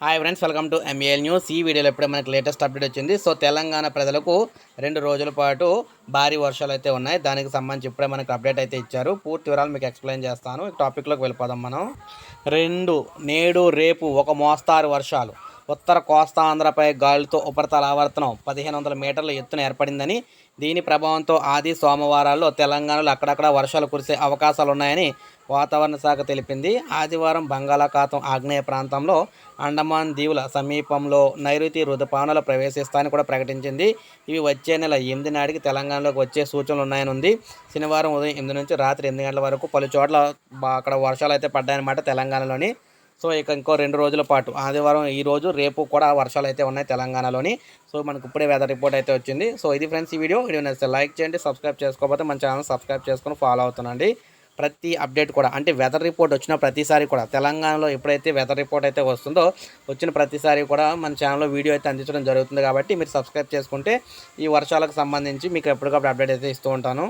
Hi friends, welcome to MAL news. ఈ వీడియోలో ఇప్పుడే మనకి లేటెస్ట్ అప్డేట్ వచ్చింది. సో తెలంగాణ ప్రజలకు 2 రోజుల పాటు భారీ వర్షాలు అయితే ఉన్నాయి. దానికి సంబంధించి ఇప్పుడే మనకి అప్డేట్ అయితే ఇచ్చారు. పూర్తి వివరాలు మీకు ఎక్స్ప్లెయిన్ చేస్తాను. టాపిక్లోకి వెళ్ళిపోదాం మనం. నేడు రేపు ఒక మోస్తారు వర్షాలు. ఉత్తర కోస్తా ఆంధ్రపై గాలులతో ఉపరితల ఆవర్తనం 1500 మీటర్ల ఎత్తున ఏర్పడిందని, దీని ప్రభావంతో ఆది సోమవారాల్లో తెలంగాణలో అక్కడక్కడ వర్షాలు కురిసే అవకాశాలున్నాయని వాతావరణ శాఖ తెలిపింది. ఆదివారం బంగాళాఖాతం ఆగ్నేయ ప్రాంతంలో, అండమాన్ దీవుల సమీపంలో నైరుతి రుతుపవనాలు ప్రవేశిస్తాయని కూడా ప్రకటించింది. ఇవి వచ్చే నెల 8 నాటికి తెలంగాణలోకి వచ్చే సూచనలు ఉన్నాయని ఉంది. శనివారం ఉదయం 8 నుంచి రాత్రి 8 గంటల వరకు పలు చోట్ల అక్కడ వర్షాలు అయితే పడ్డాయన్నమాట తెలంగాణలోని. సో ఇంకో 2 రోజుల పాటు ఆదివారం, ఈరోజు, రేపు కూడా వర్షాలు అయితే ఉన్నాయి తెలంగాణలోని. సో మనకు ఇప్పుడే వెదర్ రిపోర్ట్ అయితే వచ్చింది. సో ఇది ఫ్రెండ్స్ ఈ వీడియో నచ్చితే లైక్ చేయండి. సబ్స్క్రైబ్ చేసుకోకపోతే మన ఛానల్ సబ్స్క్రైబ్ చేసుకొని ఫాలో అవుతుండండి. ప్రతి అప్డేట్ కూడా, అంటే వెదర్ రిపోర్ట్ వచ్చిన ప్రతిసారి కూడా, తెలంగాణలో ఎప్పుడైతే వెదర్ రిపోర్ట్ అయితే వస్తుందో వచ్చిన ప్రతిసారి కూడా మన ఛానల్లో వీడియో అయితే అందించడం జరుగుతుంది. కాబట్టి మీరు సబ్స్క్రైబ్ చేసుకుంటే ఈ వర్షాలకు సంబంధించి మీకు ఎప్పటికప్పుడు అప్డేట్ అయితే ఇస్తూ ఉంటాను.